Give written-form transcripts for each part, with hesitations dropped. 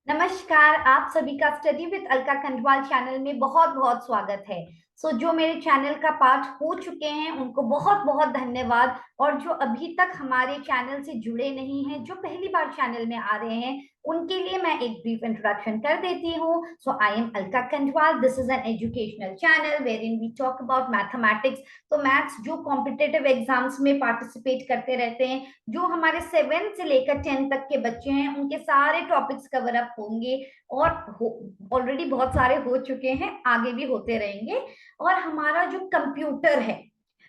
नमस्कार। आप सभी का study with Alka Khandwal channel में बहुत बहुत स्वागत है। जो मेरे चैनल का पार्ट हो चुके हैं उनको बहुत बहुत धन्यवाद, और जो अभी तक हमारे चैनल से जुड़े नहीं हैं, जो पहली बार चैनल में आ रहे हैं, उनके लिए मैं एक ब्रीफ इंट्रोडक्शन कर देती हूँ। So I am Alka Khandwal. This is an educational channel where in we talk about mathematics. तो मैथ्स जो कॉम्पिटेटिव एग्जाम्स में पार्टिसिपेट करते रहते हैं, जो हमारे 7 से लेकर 10 तक के बच्चे हैं, उनके सारे टॉपिक्स कवर अप होंगे। और ऑलरेडी बहुत सारे हो चुके हैं, आगे भी होते रहेंगे। और हमारा जो कंप्यूटर है,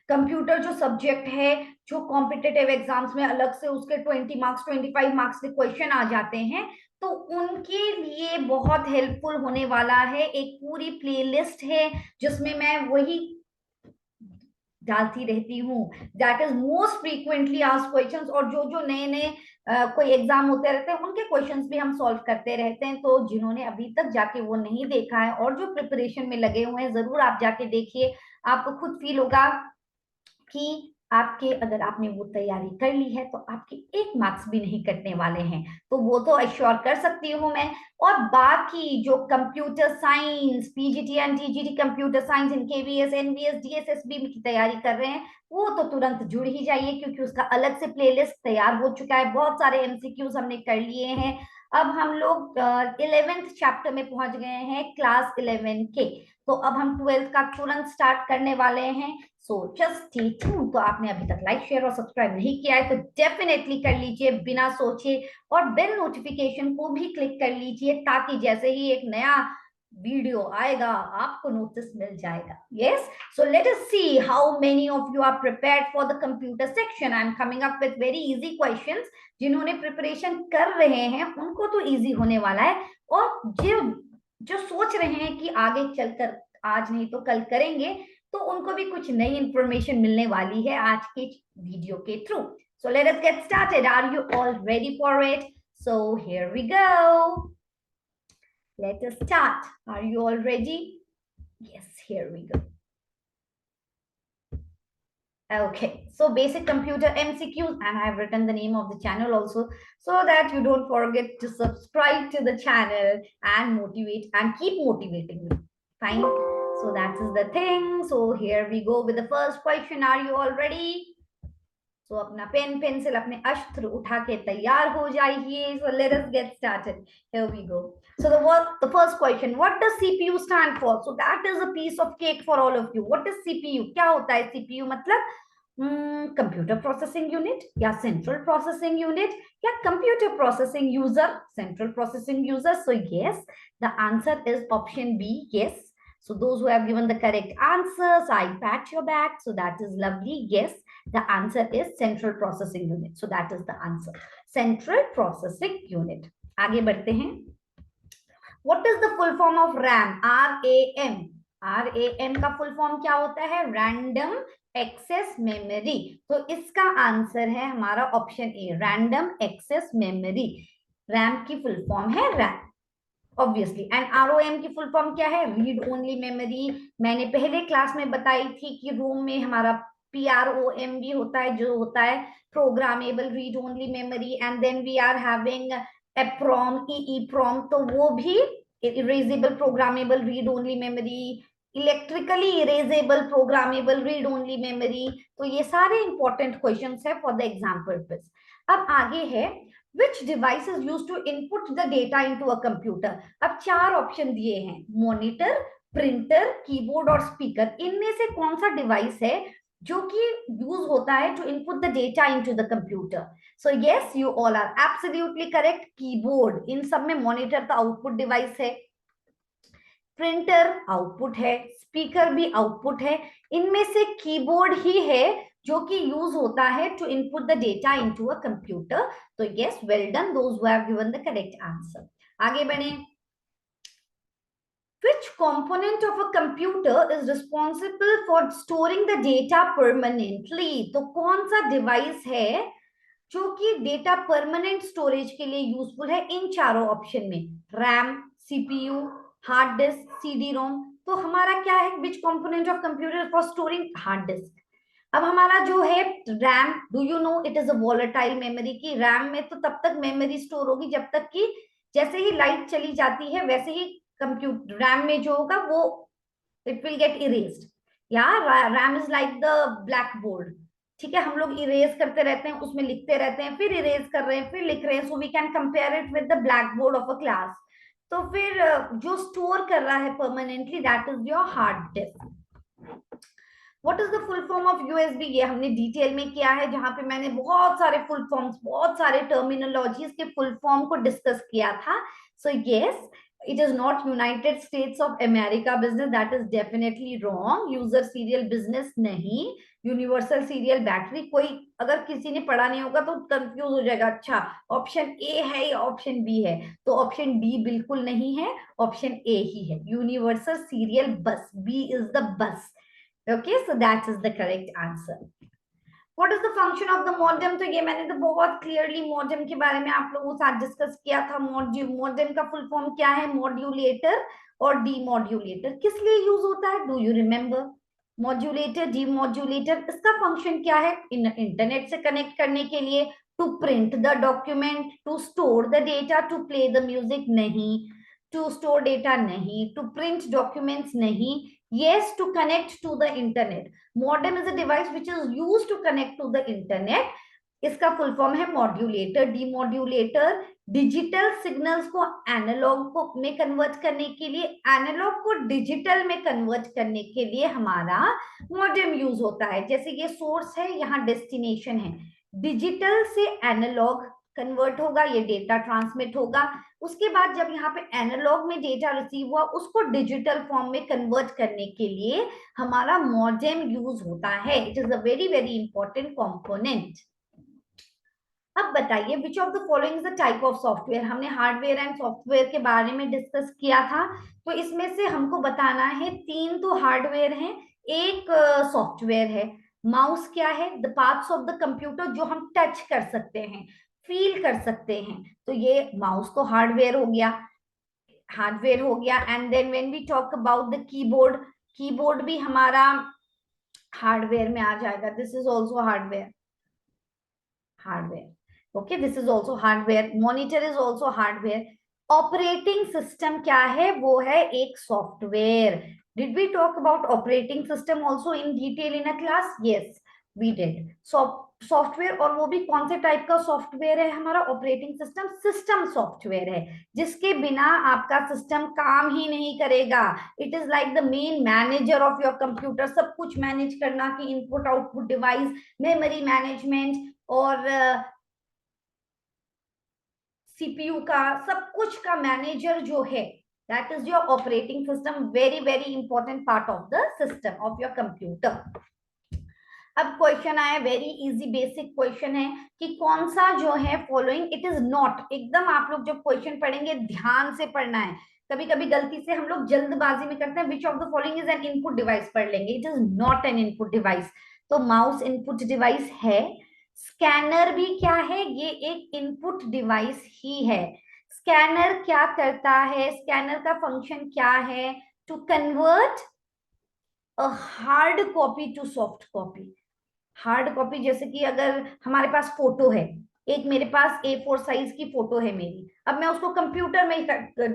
कंप्यूटर जो सब्जेक्ट है, जो कॉम्पिटेटिव एग्जाम्स में अलग से उसके 20 मार्क्स 25 मार्क्स के क्वेश्चन आ जाते हैं, तो उनके लिए बहुत हेल्पफुल होने वाला है। एक पूरी प्लेलिस्ट है जिसमें मैं वही डालती रहती हूँ, that is most frequently asked questions. और जो जो नए नए कोई एग्जाम होते रहते हैं, उनके क्वेश्चंस भी हम सॉल्व करते रहते हैं। तो जिन्होंने अभी तक जाके वो नहीं देखा है और जो प्रिपरेशन में लगे हुए हैं, जरूर आप जाके देखिए। आपको खुद फील होगा कि आपके, अगर आपने वो तैयारी कर ली है तो आपके 1 मार्क्स भी नहीं कटने वाले हैं। तो वो तो अश्योर कर सकती हूँ मैं। और बाकी जो computer science, PGT and TGT computer science in KVS NVS DSSB की तैयारी कर रहे हैं, वो तो तुरंत जुड़ ही जाइए, क्योंकि उसका अलग से प्लेलिस्ट तैयार हो चुका है। बहुत सारे एमसीक्यूज हमने कर लिए हैं। अब हम लोग 11th चैप्टर में पहुंच गए हैं, क्लास 11 के। तो अब हम 12th का तुरंत स्टार्ट करने वाले हैं। So just stay tune. तो आपने अभी तक लाइक शेयर और सब्सक्राइब नहीं किया है तो डेफिनेटली कर लीजिए बिना सोचे, और बेल नोटिफिकेशन को भी क्लिक कर लीजिए, ताकि जैसे ही एक नया वीडियो आएगा आपको नोटिस मिल जाएगा। Yes, so let us see how many of you are prepared for the computer section. I am coming up with very easy questions. जिन्होंने प्रिपरेशन कर रहे हैं उनको तो इजी होने वाला है, और जो जो सोच रहे हैं कि आगे चलकर आज नहीं तो कल करेंगे, तो उनको भी कुछ नई इंफॉर्मेशन मिलने वाली है आज के वीडियो के through. So let us get started. Are you all ready for it? So here we go. Let us start. Are you all ready? Yes, here we go. Okay, so basic computer MCQs, and I have written the name of the channel also, so that you don't forget to subscribe to the channel and motivate and keep motivating me. Fine. So that is the thing. So here we go with the first question. Are you all ready? So अपना pen pencil अपने अस्त्र उठा के तैयार हो जाइए. So let us get started. Here we go. So the first question, what does CPU stand for? So that is a piece of cake for all of you. What is CPU? क्या होता है CPU? मतलब computer processing unit, या central processing unit, या computer processing user, central processing user. So yes, the answer is option B. Yes. So those who have given the correct answers, I pat your back. So that is lovely. Yes, the answer is central processing unit. So that is the answer. Central processing unit. आगे बढ़ते हैं. What is the full form of RAM? RAM. RAM का full form क्या होता है? Random Access Memory. तो इसका answer है हमारा option A, Random Access Memory. RAM की full form है RAM. ऑब्वियसली. एंड ROM की फुल फॉर्म क्या है? Read only memory. मैंने पहले क्लास में बताई थी कि रोम में हमारा PROM भी होता है, जो होता है programmable read only memory. And then we are having EPROM, EEPROM, तो वो भी erasable programmable read only memory, electrically erasable programmable read only memory. तो ये सारे इंपॉर्टेंट क्वेश्चंस है फॉर द एग्जाम पर्पस. अब आगे है, which device is used to input the data into a computer? अब 4 ऑप्शन दिए हैं, मॉनिटर, प्रिंटर, कीबोर्ड और स्पीकर. इनमें से कौन सा डिवाइस है जो कि यूज होता है to input the data into the computer? So yes, you all are absolutely correct. Keyboard. इन सब में मॉनिटर तो आउटपुट डिवाइस है, प्रिंटर आउटपुट है, स्पीकर भी आउटपुट है. इनमें से कीबोर्ड ही है जो कि यूज होता है to input the data into a computer. तो yes, well done those who have given the correct answer. आगे बढ़े. Which component of a computer is responsible for storing the data permanently? तो कौन सा डिवाइस है जो कि डेटा परमानेंट स्टोरेज के लिए यूजफुल है इन चारों ऑप्शन में? RAM, CPU, hard disk, CD ROM. तो हमारा क्या है? विच component of computer for storing? Hard disk. अब हमारा जो है RAM, do you know it is a volatile memory. की रैम में तो तब तक मेमोरी स्टोर होगी जब तक कि जैसे ही लाइट चली जाती है वैसे ही कंप्यूटर रैम में जो होगा वो इट विल गेट इरेज्ड। या RAM is like the black board. ठीक है, हम लोग इरेज करते रहते हैं, उसमें लिखते रहते हैं, फिर इरेज कर रहे हैं, फिर लिख रहे हैं, so we can compare it with the black board of a class. तो फिर जो स्टोर कर रहा है permanently that is your hard disk. What is the full form of USB, ये हमने डिटेल में किया है, जहां पे मैंने बहुत सारे फुल फॉर्म्स, बहुत सारे टर्मिनोलॉजीज के फुल फॉर्म को डिस्कस किया था। So yes, it is not United States of America business, that is definitely wrong. User serial business नहीं, यूनिवर्सल सीरियल बैटरी। कोई अगर किसी ने पढ़ा नहीं होगा तो कंफ्यूज हो जाएगा, अच्छा ऑप्शन ए है या ऑप्शन बी है, तो ऑप्शन बी बिल्कुल नहीं है, ऑप्शन ए ही है, universal serial bus, B is the bus. Okay, so that is the correct answer. What is the function of the modem, तो ये मैंने तो बहुत क्लियरली मॉडेम के बारे में आप लोगों के साथ डिस्कस किया था। मॉडेम का फुल फॉर्म क्या है, मॉड्यूलेटर और डीमॉड्यूलेटर। किस लिए यूज होता है, do you remember? Modulator, demodulator, इसका फंक्शन क्या है? इंटरनेट से कनेक्ट करने के लिए, to print the document, to store the data, to play the music नहीं, टू स्टोर डेटा नहीं, टू प्रिंट डॉक्यूमेंट्स नहीं, yes, to connect to the internet. Modem is a device which is used to connect to the internet. इसका full form है modulator, demodulator. Digital signals को analogue को में convert करने के लिए, एनालॉग को डिजिटल में कन्वर्ट करने के लिए हमारा मॉडेम यूज होता है। जैसे ये सोर्स है, यहाँ डेस्टिनेशन है, डिजिटल से एनालॉग कन्वर्ट होगा, ये डेटा ट्रांसमिट होगा। उसके बाद जब यहाँ पे एनालॉग में डेटा रिसीव हुआ, उसको डिजिटल फॉर्म में कन्वर्ट करने के लिए हमारा मॉडेम यूज होता है। It is a very very important component. अब बताइए, विच of the following is the type of software. हमने हार्डवेयर एंड सॉफ्टवेयर के बारे में डिस्कस किया था, तो इसमें से हमको बताना है, तीन तो हार्डवेयर है, एक सॉफ्टवेयर है। माउस क्या है, the parts of the computer जो हम टच कर सकते हैं, फील कर सकते हैं, तो ये माउस तो हार्डवेयर हो गया, हार्डवेयर हो गया। And then when we talk about the keyboard, keyboard भी हमारा हार्डवेयर में आ जाएगा, this is also hardware, hardware. Okay, this is also hardware. Monitor is also hardware. Operating system क्या है, वो है एक software. Did we talk about operating system also in detail in a class? Yes we did. Software, और वो भी कौन से टाइप का सॉफ्टवेयर है हमारा? ऑपरेटिंग सिस्टम सिस्टम सॉफ्टवेयर है, जिसके बिना आपका सिस्टम काम ही नहीं करेगा। It is like the main manager of your computer, सब कुछ मैनेज करना, कि input output device, memory management और सीपीयू का, सब कुछ का मैनेजर जो है, that is your operating system. Very very important part of the system of your computer. अब क्वेश्चन आया, वेरी इजी बेसिक क्वेश्चन है कि कौन सा जो है फॉलोइंग इट इज नॉट। एकदम आप लोग जब क्वेश्चन पढ़ेंगे ध्यान से पढ़ना है, कभी कभी गलती से हम लोग जल्दबाजी में करते हैं, विच of the following is an input device पढ़ लेंगे, it is not an input device. तो माउस इनपुट डिवाइस है, स्कैनर भी क्या है, ये एक इनपुट डिवाइस ही है। स्कैनर क्या करता है, स्कैनर का फंक्शन क्या है, to convert a hard copy to soft copy. Hard copy, जैसे कि अगर हमारे पास फोटो है, एक मेरे पास A4 साइज की फोटो है मेरी, अब मैं उसको कंप्यूटर में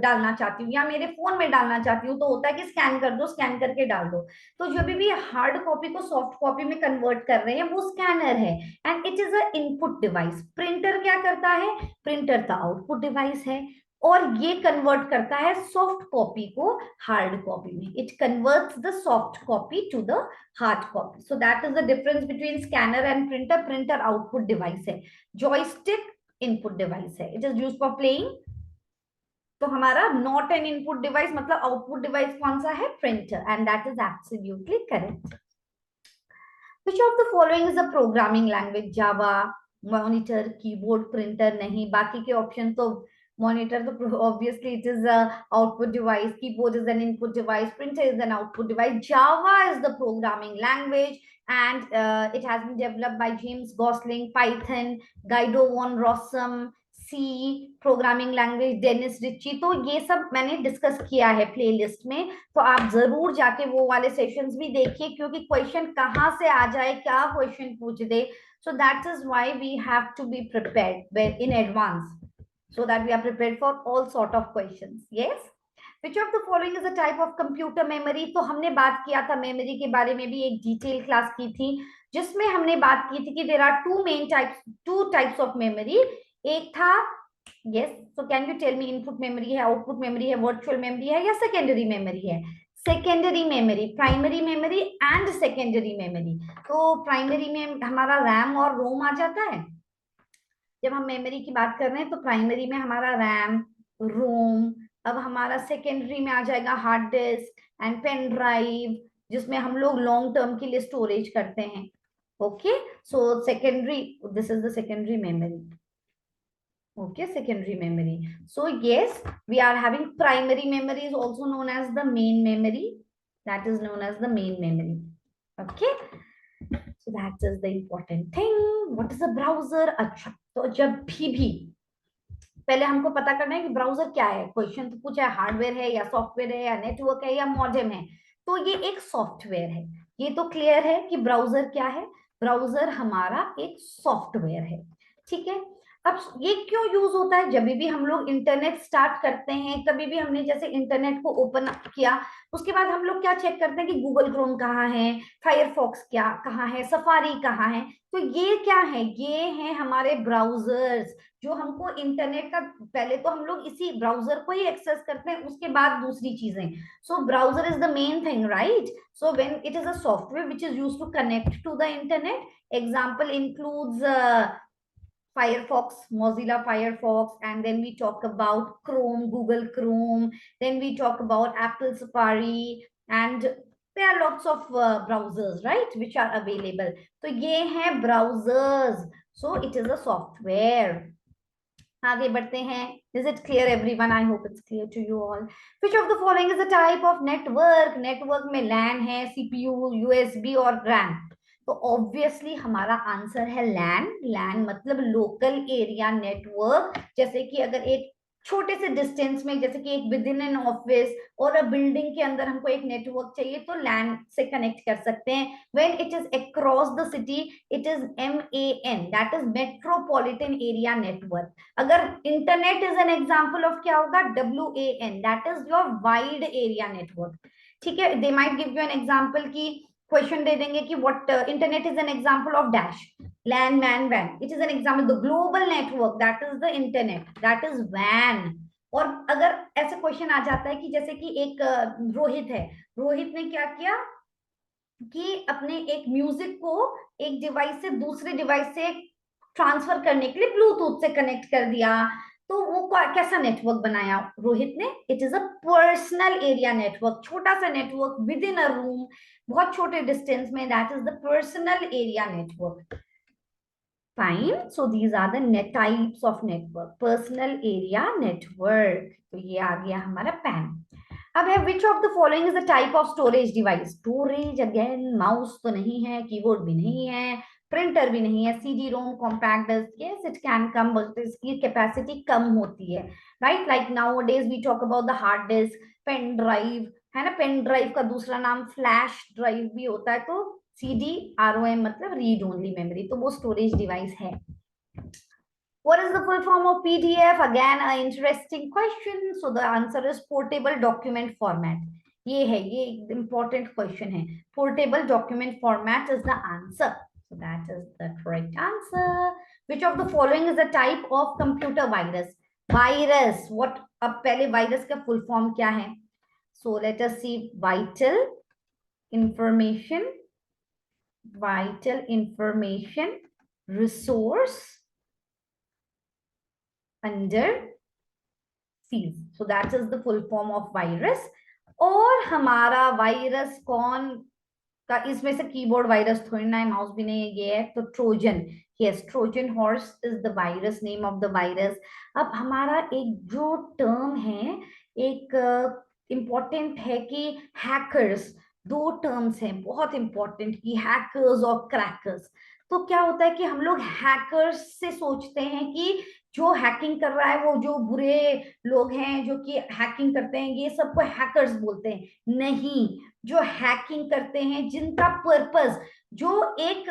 डालना चाहती हूँ या मेरे फोन में डालना चाहती हूँ, तो होता है कि स्कैन कर दो, स्कैन करके डाल दो। तो जब भी हार्ड कॉपी को सॉफ्ट कॉपी में कन्वर्ट कर रहे हैं, वो स्कैनर है and it is a input device. Printer क्या करता है, प्रिंटर का आउटपुट डिवाइस है, और ये कन्वर्ट करता है सॉफ्ट कॉपी को हार्ड कॉपी में। It converts the soft copy to the hard copy. So that is the difference between scanner and printer. Printer output device है, जॉयस्टिक इनपुट डिवाइस है, it is used for playing. तो हमारा not an input device मतलब output device कौन सा है, printer, and that is absolutely correct. Which of the following is a programming language? Java, monitor, keyboard, printer नहीं, बाकी के ऑप्शन तो मॉनिटर तो obviously it is a output device, keyboard is an input device, printer is an output device. Java is the programming language and it has been developed by James Gosling. Python, Guido von Rossum, C programming language, Dennis Ritchie. तो ये सब मैंने discuss किया है playlist में, तो आप जरूर जाके वो वाले सेशंस भी देखिए, क्योंकि क्वेश्चन कहाँ से आ जाए, क्या क्वेश्चन पूछ दे, so that is why we have to be prepared in advance. so that we are prepared for all sort of questions. Yes. Which of the following is a type of computer memory? तो हमने बात किया था memory के बारे में भी, एक डिटेल क्लास की थी जिसमें हमने बात की थी कि there are two types of memory. एक था, yes, so can you tell me, input memory है, आउटपुट मेमोरी है, वर्चुअल मेमोरी है या सेकेंडरी मेमोरी है? Secondary memory, primary memory and secondary memory. तो प्राइमरी में हमारा रैम और रोम आ जाता है. जब हम मेमोरी की बात कर रहे हैं तो प्राइमरी में हमारा रैम, रोम. अब हमारा सेकेंडरी में आ जाएगा hard disk and pen drive, जिसमें हम लोग लॉन्ग टर्म के लिए स्टोरेज करते हैं. Okay, so secondary, this is the secondary memory. Okay, secondary memory. So yes, we are having primary memory is also known as the main memory. That is known as the main memory. Okay, so that is the important thing. What is a browser? अच्छा, तो जब भी पहले हमको पता करना है कि ब्राउजर क्या है. क्वेश्चन तो पूछा है हार्डवेयर है या सॉफ्टवेयर है या नेटवर्क है या मॉडेम है. तो ये एक सॉफ्टवेयर है. ये तो क्लियर है कि ब्राउजर क्या है. ब्राउजर हमारा एक सॉफ्टवेयर है. ठीक है. अब ये क्यों यूज होता है? जब भी हम लोग इंटरनेट स्टार्ट करते हैं, कभी भी हमने जैसे इंटरनेट को ओपन किया, उसके बाद हम लोग क्या चेक करते हैं कि गूगल क्रोम कहाँ है, फायरफॉक्स क्या कहाँ है, सफारी कहाँ है. तो ये क्या है? ये है हमारे ब्राउजर्स, जो हमको इंटरनेट का, पहले तो हम लोग इसी ब्राउजर को ही एक्सेस करते हैं, उसके बाद दूसरी चीजें. So browser is the main thing, right? So when it is a software which is used to connect to the internet. Example includes Firefox, Mozilla Firefox, and then we talk about Chrome, Google Chrome, then we talk about Apple Safari, and there are lots of browsers, right, which are available. So ये है browsers. So it is a software. आगे बढ़ते हैं. Is it clear everyone? I hope it's clear to you all. Which of the following is a type of network? Network में LAN है, CPU, USB और RAM. तो obviously हमारा answer है लैन. लैन मतलब लोकल एरिया नेटवर्क. जैसे कि अगर एक छोटे से डिस्टेंस में, जैसे कि एक विद इन एन ऑफिस और अ बिल्डिंग के अंदर हमको एक नेटवर्क चाहिए, तो लैन से कनेक्ट कर सकते हैं. When it is across the city, it is MAN, that is metropolitan area network. अगर internet is an example of क्या होगा? WAN, that is your wide area network. ठीक है. They might give you an example की question दे देंगे कि what internet is an example of dash, LAN man van. It is an example the global network, that is the internet, that is when. और अगर ऐसे question आ जाता है कि जैसे कि एक रोहित है, रोहित ने क्या किया कि अपने एक म्यूजिक को एक डिवाइस से दूसरे डिवाइस से ट्रांसफर करने के लिए ब्लूटूथ से कनेक्ट कर दिया. तो वो कैसा नेटवर्क बनाया रोहित ने? It is a personal area network, छोटा सा network within a room, बहुत छोटे डिस्टेंस में. That is the personal area network. Fine. So these are the types of network. Personal area network, तो ये आ गया हमारा पैन. अब है which of the following is the type of storage device? Storage again, mouse तो नहीं है, कीबोर्ड भी नहीं है, प्रिंटर भी नहीं है, CD ROM, compact disc. Yes, it can come, but इसकी कैपेसिटी कम होती है, right? Like nowadays we talk about the hard disk, pen drive है ना. पेन ड्राइव का दूसरा नाम फ्लैश ड्राइव भी होता है. तो CDROM मतलब रीड ओनली मेमोरी, तो वो स्टोरेज डिवाइस है. What is the full form of PDF? Again, an interesting question. So the answer is portable document format. ये है, ये important question है. Portable document format is the answer. So that is the correct answer. Which of the following is a type of computer virus? Virus. What? अब पहले virus का full form क्या है? So let us see. Vital information resource under siege. So that is the full form of virus. और हमारा virus कौन का? इसमें से कीबोर्ड वायरस थोड़ी ना है, माउस भी नहीं है. ये है तो Trojan. Yes, Trojan horse is the virus, name of the virus. अब हमारा एक जो टर्म है, एक इंपॉर्टेंट है कि हैकर्स. दो टर्म्स हैं बहुत इंपॉर्टेंट की, हैकर्स और क्रैकर्स. तो क्या होता है कि हम लोग हैकर्स से सोचते हैं कि जो हैकिंग कर रहा है, वो जो बुरे लोग हैं जो कि हैकिंग करते हैं, ये सबको हैकर्स बोलते हैं. नहीं, जो हैकिंग करते हैं, जिनका पर्पस, जो एक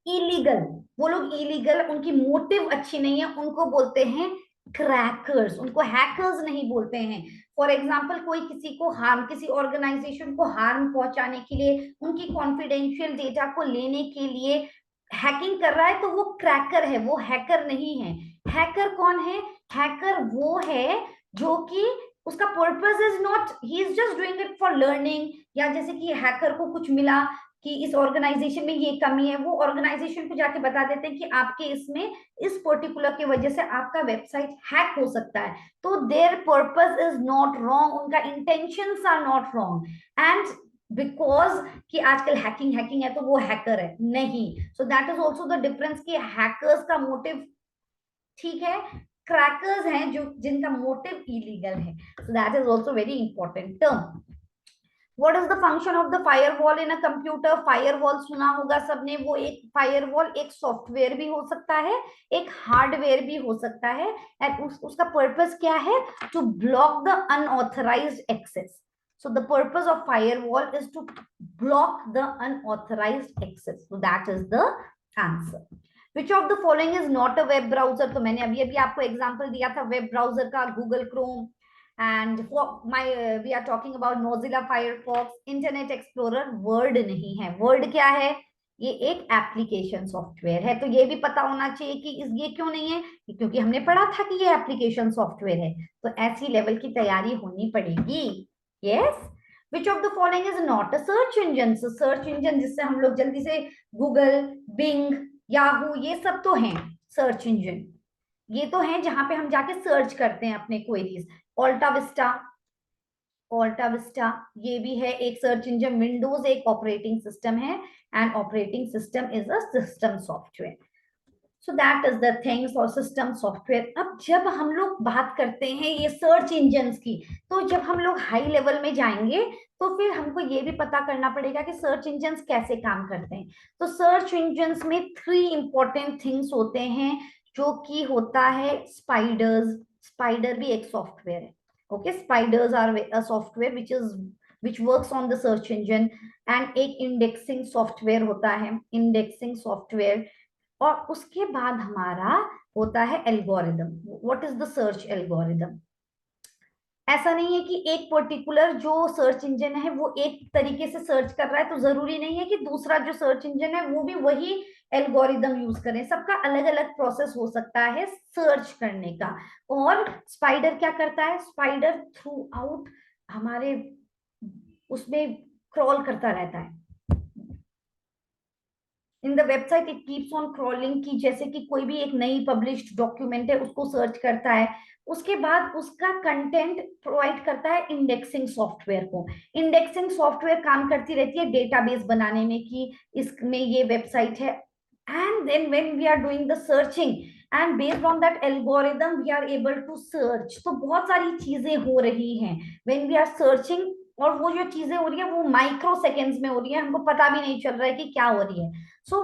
इलीगल, वो लोग इलीगल, उनकी मोटिव अच्छी नहीं है, उनको बोलते हैं क्रैकर्स, उनको हैकर्स नहीं बोलते हैं। फॉर एग्जाम्पल कोई किसी को हार्म, किसी ऑर्गेनाइजेशन को हार्म पहुंचाने के लिए, उनकी कॉन्फिडेंशियल डेटा को लेने के लिए हैकिंग कर रहा है, तो वो क्रैकर है, वो हैकर नहीं है। हैकर कौन है? हैकर वो है जो कि उसका purpose is not, he is just doing it for learning, या जैसे कि हैकर को कुछ मिला कि इस ऑर्गेनाइजेशन में ये कमी है, वो ऑर्गेनाइजेशन को जाके बता देते हैं कि आपके इसमें इस पर्टिकुलर की वजह से आपका वेबसाइट हैक हो सकता है। तो their purpose is not wrong, उनका intentions are not wrong, and because कि आजकल हैकिंग हैकिंग है तो वो हैकर है नहीं। सो that is also the difference कि हैकर्स का मोटिव ठीक है, क्रैकर्स हैं जो जिनका मोटिव इलीगल है। सो that is also very important term. What is the function of the firewall in a computer? Firewall सुना होगा सबने, वो एक फायरवॉल एक सॉफ्टवेयर भी हो सकता है, एक हार्डवेयर भी हो सकता है, एंड उसका पर्पस क्या है? To block the unauthorised access. So the purpose of firewall is to block the unauthorized access. So that is the answer. Which of the following is not a web browser? तो मैंने अभी अभी आपको example दिया था web browser का, Google Chrome, and we are talking about Mozilla Firefox, Internet Explorer. Word नहीं है, वर्ड क्या है? ये एक एप्लीकेशन सॉफ्टवेयर है। तो ये भी पता होना चाहिए कि ये क्यों नहीं है, क्योंकि हमने पढ़ा था कि ये एप्लीकेशन सॉफ्टवेयर है, तो ऐसी लेवल की तैयारी होनी पड़ेगी। Yes. Which of the following is not a search engine? Search engine जिससे हम लोग जल्दी से गूगल, बिंग, याहू, ये सब तो हैं सर्च इंजन, ये तो हैं जहां पे हम जाके सर्च करते हैं अपने क्वेरीज। ऑल्टा विस्टा, ऑल्टा विस्टा ये भी है एक सर्च इंजन। विंडोज एक ऑपरेटिंग सिस्टम है, and operating system is a system software. So that is the things और सिस्टम सॉफ्टवेयर। अब जब हम लोग बात करते हैं ये सर्च इंजन्स की, तो जब हम लोग हाई लेवल में जाएंगे तो फिर हमको ये भी पता करना पड़ेगा कि सर्च इंजन्स कैसे काम करते हैं। तो सर्च इंजन्स में 3 इंपॉर्टेंट थिंग्स होते हैं, जो कि होता है स्पाइडर्स। स्पाइडर भी एक सॉफ्टवेयर है। Okay, spiders are a software which works on the search engine, and एक इंडेक्सिंग सॉफ्टवेयर होता है, इंडेक्सिंग सॉफ्टवेयर। और उसके बाद हमारा होता है algorithm. What is the search algorithm? ऐसा नहीं है कि एक पर्टिकुलर जो सर्च इंजन है वो एक तरीके से सर्च कर रहा है, तो जरूरी नहीं है कि दूसरा जो सर्च इंजन है वो भी वही एल्गोरिदम यूज करें। सबका अलग अलग प्रोसेस हो सकता है सर्च करने का। और स्पाइडर क्या करता है? स्पाइडर थ्रू आउट हमारे उसमें क्रॉल करता रहता है। In the website it keeps on crawling, की जैसे कि कोई भी एक नई पब्लिश्ड डॉक्यूमेंट है उसको सर्च करता है, उसके बाद उसका कंटेंट प्रोवाइड करता है इंडेक्सिंग सॉफ्टवेयर को। इंडेक्सिंग सॉफ्टवेयर काम करती रहती है डेटाबेस बनाने में कि इसमें ये वेबसाइट है, and then when we are doing the searching and based on that algorithm we are able to search. तो बहुत सारी चीजें हो रही हैं व्हेन वी आर सर्चिंग, और वो जो चीजें हो रही है वो माइक्रो सेकेंड्स में हो रही है, हमको पता भी नहीं चल रहा है कि क्या हो रही है। सो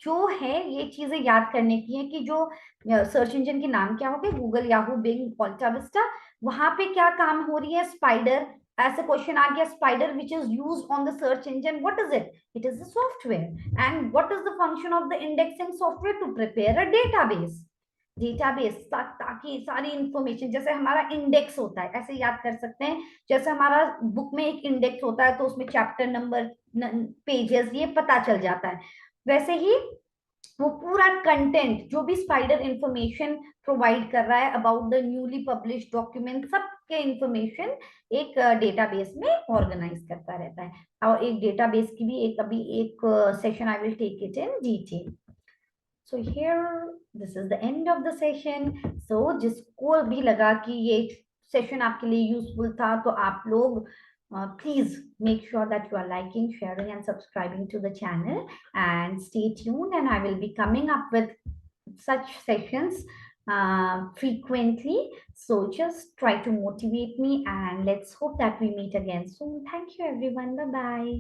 जो है ये चीजें याद करने की है कि जो सर्च इंजन के नाम क्या हो गए, गूगल, याहू, बिंग, ऑल्टा विस्टा, वहां पे क्या काम हो रही है? स्पाइडर। ऐसे क्वेश्चन आ गया, spider which is use on the search engine, what is it? It is a software. And what is the function of the indexing software? To prepare a database. Database ताकि सारी information, जैसे हमारा index होता है, ऐसे याद कर सकते हैं, जैसे हमारा बुक में एक इंडेक्स होता है तो उसमें चैप्टर नंबर, पेजेस, ये पता चल जाता है। वैसे ही वो पूरा कंटेंट जो भी स्पाइडर इंफॉर्मेशन प्रोवाइड कर रहा है about the newly published document, सबके इंफॉर्मेशन एक डेटाबेस में ऑर्गेनाइज करता रहता है। और एक डेटाबेस की भी एक अभी एक session I will take it in detail. So here this is the end of the session. सो जिसको भी लगा कि ये सेशन आपके लिए यूजफुल था, तो आप लोग please make sure that you are liking, sharing, and subscribing to the channel, and stay tuned, and I will be coming up with such sessions frequently. So just try to motivate me, and let's hope that we meet again soon. Thank you everyone. Bye bye.